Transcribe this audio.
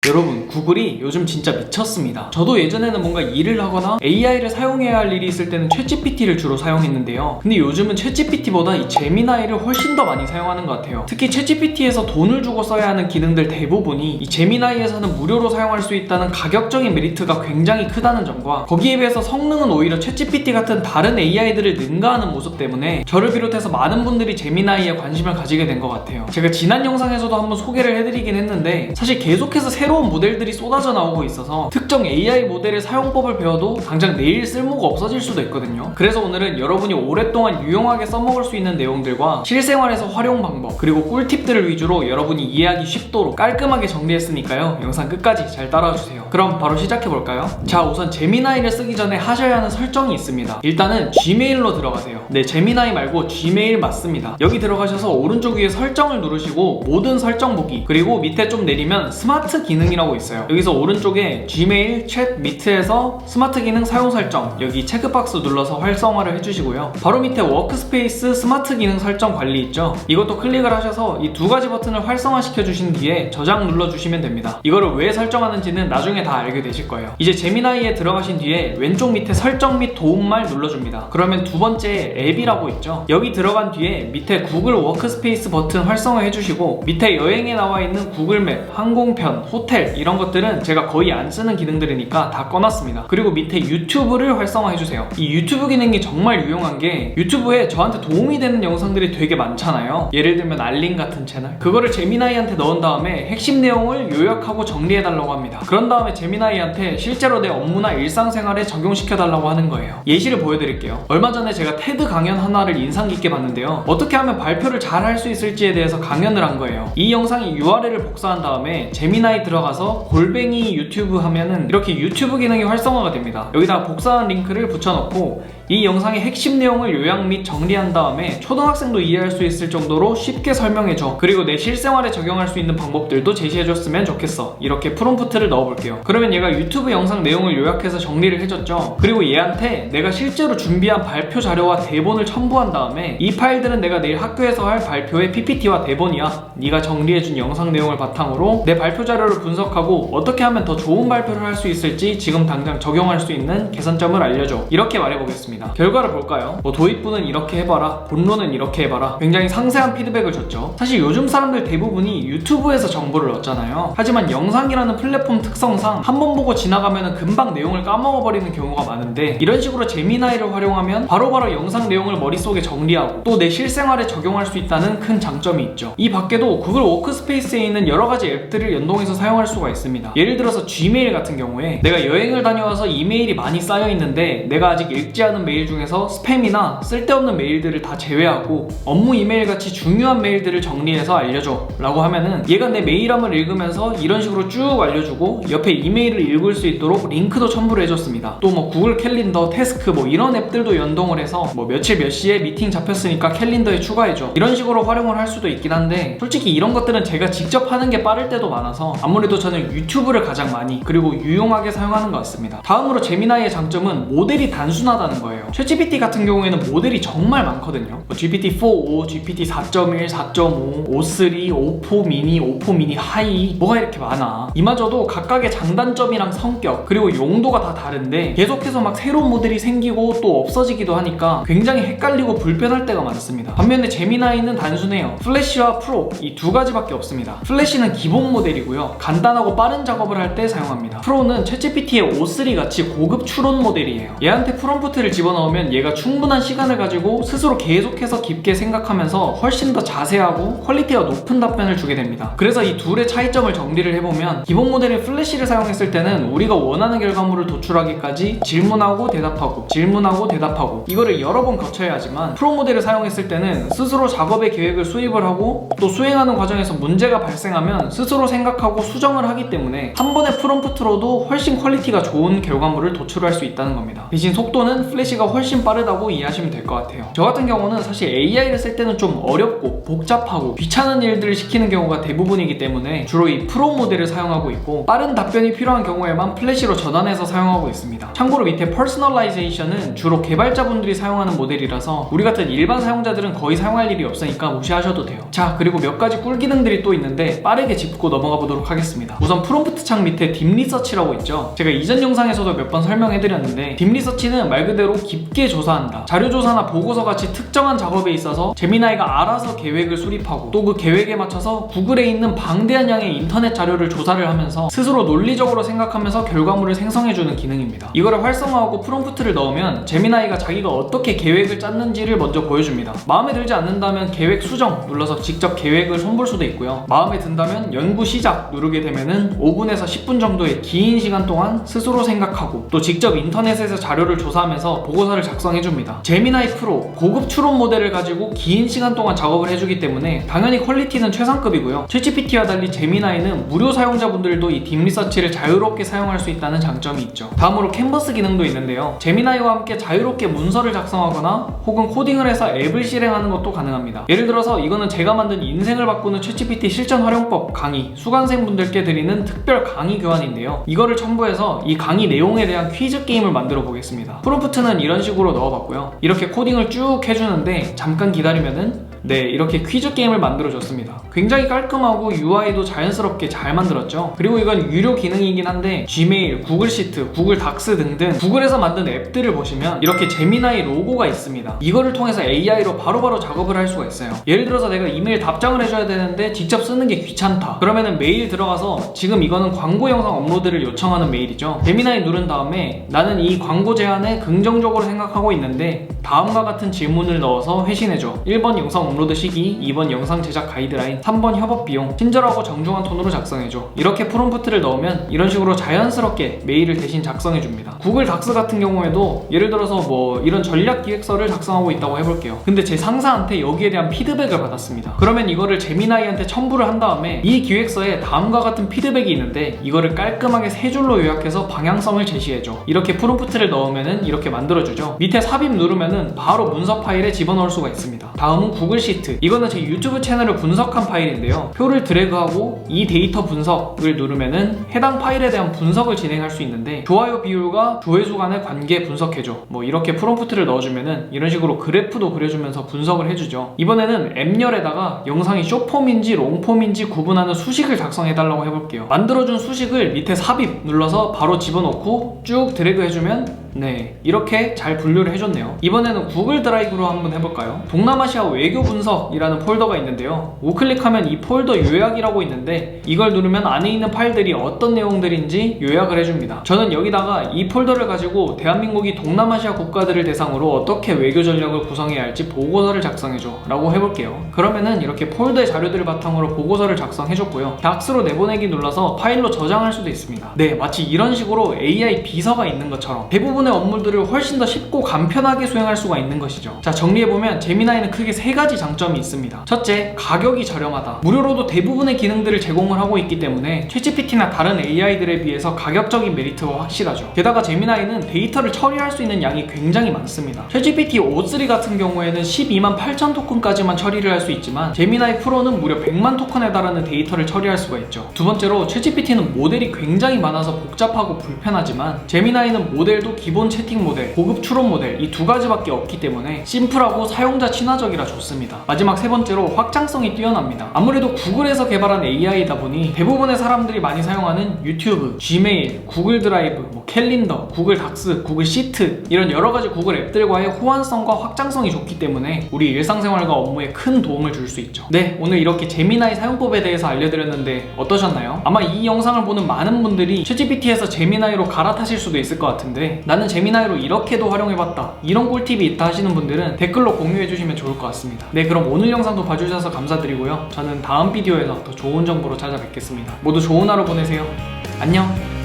여러분, 구글이 요즘 진짜 미쳤습니다. 저도 예전에는 뭔가 일을 하거나 AI를 사용해야 할 일이 있을 때는 챗GPT를 주로 사용했는데요. 근데 요즘은 챗GPT보다 이 제미나이를 훨씬 더 많이 사용하는 것 같아요. 특히 챗GPT에서 돈을 주고 써야 하는 기능들 대부분이 이 제미나이에서는 무료로 사용할 수 있다는 가격적인 메리트가 굉장히 크다는 점과 거기에 비해서 성능은 오히려 챗GPT 같은 다른 AI들을 능가하는 모습 때문에 저를 비롯해서 많은 분들이 제미나이에 관심을 가지게 된 것 같아요. 제가 지난 영상에서도 한번 소개를 해드리긴 했는데 사실 계속해서 새로운 모델들이 쏟아져 나오고 있어서 특정 AI 모델의 사용법을 배워도 당장 내일 쓸모가 없어질 수도 있거든요. 그래서 오늘은 여러분이 오랫동안 유용하게 써먹을 수 있는 내용들과 실생활에서 활용 방법 그리고 꿀팁들을 위주로 여러분이 이해하기 쉽도록 깔끔하게 정리했으니까요. 영상 끝까지 잘 따라와주세요. 그럼 바로 시작해볼까요? 자, 우선 제미나이를 쓰기 전에 하셔야 하는 설정이 있습니다. 일단은 Gmail로 들어가세요. 네, 제미나이 말고 Gmail 맞습니다. 여기 들어가셔서 오른쪽 위에 설정을 누르시고 모든 설정 보기, 그리고 밑에 좀 내리면 스마트 기능이라고 있어요. 여기서 오른쪽에 Gmail 챗 밑에서 스마트 기능 사용 설정, 여기 체크박스 눌러서 활성화를 해주시고요. 바로 밑에 워크스페이스 스마트 기능 설정 관리 있죠? 이것도 클릭을 하셔서 이 두 가지 버튼을 활성화시켜 주신 뒤에 저장 눌러주시면 됩니다. 이거를 왜 설정하는지는 나중에 다 알게 되실 거예요. 이제 제미나이에 들어가신 뒤에 왼쪽 밑에 설정 및 도움말 눌러줍니다. 그러면 두 번째 앱이라고 있죠? 여기 들어간 뒤에 밑에 구글 워크스페이스 버튼 활성화 해주시고 밑에 여행에 나와 있는 구글맵, 항공편, 호텔 이런 것들은 제가 거의 안 쓰는 기능들이니까 다 꺼놨습니다. 그리고 밑에 유튜브를 활성화 해주세요. 이 유튜브 기능이 정말 유용한 게 유튜브에 저한테 도움이 되는 영상들이 되게 많잖아요. 예를 들면 알림 같은 채널, 그거를 제미나이한테 넣은 다음에 핵심 내용을 요약하고 정리해달라고 합니다. 그런 다음에 제미나이한테 실제로 내 업무나 일상생활에 적용시켜달라고 하는 거예요. 예시를 보여드릴게요. 얼마 전에 제가 테드 강연 하나를 인상 깊게 봤는데요. 어떻게 하면 발표를 잘 할 수 있을지에 대해서 강연을 한 거예요. 이 영상의 URL을 복사한 다음에 제미나이 들어가서 골뱅이 유튜브 하면은 이렇게 유튜브 기능이 활성화가 됩니다. 여기다가 복사한 링크를 붙여넣고 이 영상의 핵심 내용을 요약 및 정리한 다음에 초등학생도 이해할 수 있을 정도로 쉽게 설명해줘. 그리고 내 실생활에 적용할 수 있는 방법들도 제시해줬으면 좋겠어. 이렇게 프롬프트를 넣어볼게요. 그러면 얘가 유튜브 영상 내용을 요약해서 정리를 해줬죠. 그리고 얘한테 내가 실제로 준비한 발표 자료와 대본을 첨부한 다음에 이 파일들은 내가 내일 학교에서 할 발표의 PPT와 대본이야. 네가 정리해준 영상 내용을 바탕으로 내 발표 자료를 분석하고 어떻게 하면 더 좋은 발표를 할 수 있을지 지금 당장 적용할 수 있는 개선점을 알려줘. 이렇게 말해보겠습니다. 결과를 볼까요? 도입부는 이렇게 해봐라, 본론은 이렇게 해봐라. 굉장히 상세한 피드백을 줬죠. 사실 요즘 사람들 대부분이 유튜브에서 정보를 얻잖아요. 하지만 영상이라는 플랫폼 특성상 한 번 보고 지나가면 금방 내용을 까먹어버리는 경우가 많은데 이런 식으로 제미나이를 활용하면 바로바로 영상 내용을 머릿속에 정리하고 또 내 실생활에 적용할 수 있다는 큰 장점이 있죠. 이 밖에도 구글 워크스페이스에 있는 여러가지 앱들을 연동해서 사용할 수가 있습니다. 예를 들어서 Gmail 같은 경우에 내가 여행을 다녀와서 이메일이 많이 쌓여있는데 내가 아직 읽지 않은 메일 중에서 스팸이나 쓸데없는 메일들을 다 제외하고 업무 이메일 같이 중요한 메일들을 정리해서 알려줘 라고 하면은 얘가 내 메일함을 읽으면서 이런 식으로 쭉 알려주고 옆에 이메일을 읽을 수 있도록 링크도 첨부를 해줬습니다. 또 뭐 구글 캘린더, 태스크 뭐 이런 앱들도 연동을 해서 뭐 며칠 몇 시에 미팅 잡혔으니까 캘린더에 추가해줘. 이런 식으로 활용을 할 수도 있긴 한데 솔직히 이런 것들은 제가 직접 하는 게 빠를 때도 많아서 아무래도 저는 유튜브를 가장 많이 그리고 유용하게 사용하는 것 같습니다. 다음으로 제미나이의 장점은 모델이 단순하다는 거예요. 챗GPT 같은 경우에는 모델이 정말 많거든요. GPT-4o, GPT-4.1, 4.5, O3, O4 미니, O4 미니 하이 뭐가 이렇게 많아. 이마저도 각각의 장단점이랑 성격 그리고 용도가 다 다른데 계속해서 막 새로운 모델이 생기고 또 없어지기도 하니까 굉장히 헷갈리고 불편할 때가 많습니다. 반면에 제미나이는 단순해요. 플래시와 프로 이 두 가지밖에 없습니다. 플래시는 기본 모델이고요. 간단하고 빠른 작업을 할 때 사용합니다. 프로는 챗GPT의 O3 같이 고급 추론 모델이에요. 얘한테 프롬프트를 집어넣으면 얘가 충분한 시간을 가지고 스스로 계속해서 깊게 생각하면서 훨씬 더 자세하고 퀄리티가 높은 답변을 주게 됩니다. 그래서 이 둘의 차이점을 정리를 해보면 기본 모델인 플래시를 사용했을 때는 우리가 원하는 결과물을 도출하기까지 질문하고 대답하고 이거를 여러 번 거쳐야 하지만 프로 모델을 사용했을 때는 스스로 작업의 계획을 수립을 하고 또 수행하는 과정에서 문제가 발생하면 스스로 생각하고 수정을 하기 때문에 한 번의 프롬프트로도 훨씬 퀄리티가 좋은 결과물을 도출할 수 있다는 겁니다. 대신 속도는 플래시가 훨씬 빠르다고 이해하시면 될 것 같아요. 저 같은 경우는 사실 AI를 쓸 때는 좀 어렵고 복잡하고 귀찮은 일들을 시키는 경우가 대부분이기 때문에 주로 이 프로 모델을 사용하고 있고 빠른 답변이 필요한 경우에만 플래시로 전환해서 사용하고 있습니다. 참고로 밑에 퍼스널라이제이션은 주로 개발자분들이 사용하는 모델이라서 우리 같은 일반 사용자들은 거의 사용할 일이 없으니까 무시하셔도 돼요. 자, 그리고 몇 가지 꿀 기능들이 또 있는데 빠르게 짚고 넘어가 보도록 하겠습니다. 있습니다. 우선 프롬프트 창 밑에 딥리서치라고 있죠. 제가 이전 영상에서도 몇 번 설명해드렸는데 딥리서치는 말 그대로 깊게 조사한다. 자료조사나 보고서 같이 특정한 작업에 있어서 제미나이가 알아서 계획을 수립하고 또 그 계획에 맞춰서 구글에 있는 방대한 양의 인터넷 자료를 조사를 하면서 스스로 논리적으로 생각하면서 결과물을 생성해주는 기능입니다. 이거를 활성화하고 프롬프트를 넣으면 제미나이가 자기가 어떻게 계획을 짰는지를 먼저 보여줍니다. 마음에 들지 않는다면 계획 수정 눌러서 직접 계획을 손볼 수도 있고요. 마음에 든다면 연구 시작 누르게 되면은 5분에서 10분 정도의 긴 시간 동안 스스로 생각하고 또 직접 인터넷에서 자료를 조사하면서 보고서를 작성해줍니다. 제미나이 프로 고급 추론 모델을 가지고 긴 시간 동안 작업을 해주기 때문에 당연히 퀄리티는 최상급이고요. 챗GPT와 달리 제미나이는 무료 사용자분들도 이 딥리서치를 자유롭게 사용할 수 있다는 장점이 있죠. 다음으로 캔버스 기능도 있는데요. 제미나이와 함께 자유롭게 문서를 작성하거나 혹은 코딩을 해서 앱을 실행하는 것도 가능합니다. 예를 들어서 이거는 제가 만든 인생을 바꾸는 챗GPT 실전 활용법 강의 수강생분들께 드리는 특별 강의 교환인데요. 이거를 첨부해서 이 강의 내용에 대한 퀴즈 게임을 만들어 보겠습니다. 프롬프트는 이런 식으로 넣어봤고요. 이렇게 코딩을 쭉 해주는데 잠깐 기다리면은 이렇게 퀴즈 게임을 만들어줬습니다. 굉장히 깔끔하고 UI도 자연스럽게 잘 만들었죠. 그리고 이건 유료 기능이긴 한데 지메일, 구글 시트, 구글 닥스 등등 구글에서 만든 앱들을 보시면 이렇게 제미나이 로고가 있습니다. 이거를 통해서 AI로 바로바로 작업을 할 수가 있어요. 예를 들어서 내가 이메일 답장을 해줘야 되는데 직접 쓰는 게 귀찮다. 그러면은 메일 들어가서 지금 이거는 광고 영상 업로드를 요청하는 메일이죠. 제미나이 누른 다음에 나는 이 광고 제안에 긍정적으로 생각하고 있는데 다음과 같은 질문을 넣어서 회신해줘. 1번 영상 업로드 시기, 2번 영상 제작 가이드라인, 3번 협업 비용, 친절하고 정중한 톤으로 작성해줘. 이렇게 프롬프트를 넣으면 이런 식으로 자연스럽게 메일을 대신 작성해줍니다. 구글 닥스 같은 경우에도 예를 들어서 이런 전략 기획서를 작성하고 있다고 해볼게요. 근데 제 상사한테 여기에 대한 피드백을 받았습니다. 그러면 이거를 제미나이한테 첨부를 한 다음에 이 기획서에 다음과 같은 피드백이 있는데 이거를 깔끔하게 세 줄로 요약해서 방향성을 제시해줘. 이렇게 프롬프트를 넣으면은 이렇게 만들어주죠. 밑에 삽입 누르면은 바로 문서 파일에 집어넣을 수가 있습니다. 다음은 구글 시트. 이거는 제 유튜브 채널을 분석한 파일인데요. 표를 드래그하고 이 데이터 분석을 누르면은 해당 파일에 대한 분석을 진행할 수 있는데 좋아요 비율과 조회수 간의 관계 분석해줘. 이렇게 프롬프트를 넣어주면은 이런 식으로 그래프도 그려주면서 분석을 해주죠. 이번에는 앱열에다가 영상이 숏폼인지 롱폼인지 구분하는 수식을 작성해달라고 해볼게요. 만들어준 수식을 밑에 삽입 눌러서 바로 집어넣고 쭉 드래그 해주면 이렇게 잘 분류를 해줬네요. 이번에는 구글 드라이브로 한번 해볼까요? 동남아시아 외교 분석이라는 폴더가 있는데요. 우클릭하면 이 폴더 요약이라고 있는데 이걸 누르면 안에 있는 파일들이 어떤 내용들인지 요약을 해줍니다. 저는 여기다가 이 폴더를 가지고 대한민국이 동남아시아 국가들을 대상으로 어떻게 외교 전략을 구성해야 할지 보고서를 작성해줘 라고 해볼게요. 그러면은 이렇게 폴더의 자료들을 바탕으로 보고서를 작성해줬고요. 닥스로 내보내기 눌러서 파일로 저장할 수도 있습니다. 마치 이런 식으로 AI 비서가 있는 것처럼 대부분의 업무들을 훨씬 더 쉽고 간편하게 수행할 수가 있는 것이죠. 자, 정리해보면 제미나이는 크게 세 가지 장점이 있습니다. 첫째, 가격이 저렴하다. 무료로도 대부분의 기능들을 제공을 하고 있기 때문에 챗GPT나 다른 AI들에 비해서 가격적인 메리트가 확실하죠. 게다가 제미나이는 데이터를 처리할 수 있는 양이 굉장히 많습니다. 챗GPT O3 같은 경우에는 12만 8천 토큰까지만 처리를 할 수 있지만 제미나이 프로는 무려 100만 토큰에 달하는 데이터를 처리할 수가 있죠. 두 번째로 챗GPT는 모델이 굉장히 많아서 복잡하고 불편하지만 제미나이는 모델도 기본 채팅 모델, 고급 추론 모델 이 두 가지밖에 없기 때문에 심플하고 사용자 친화적이라 좋습니다. 마지막 세 번째로 확장성이 뛰어납니다. 아무래도 구글에서 개발한 AI이다 보니 대부분의 사람들이 많이 사용하는 유튜브, 지메일, 구글 드라이브, 캘린더, 구글 닥스, 구글 시트 이런 여러가지 구글 앱들과의 호환성과 확장성이 좋기 때문에 우리 일상생활과 업무에 큰 도움을 줄 수 있죠. 오늘 이렇게 제미나이 사용법에 대해서 알려드렸는데 어떠셨나요? 아마 이 영상을 보는 많은 분들이 챗GPT에서 제미나이로 갈아타실 수도 있을 것 같은데 나는 제미나이로 이렇게도 활용해봤다 이런 꿀팁이 있다 하시는 분들은 댓글로 공유해주시면 좋을 것 같습니다. 그럼 오늘 영상도 봐주셔서 감사드리고요. 저는 다음 비디오에서 더 좋은 정보로 찾아뵙겠습니다. 모두 좋은 하루 보내세요. 안녕.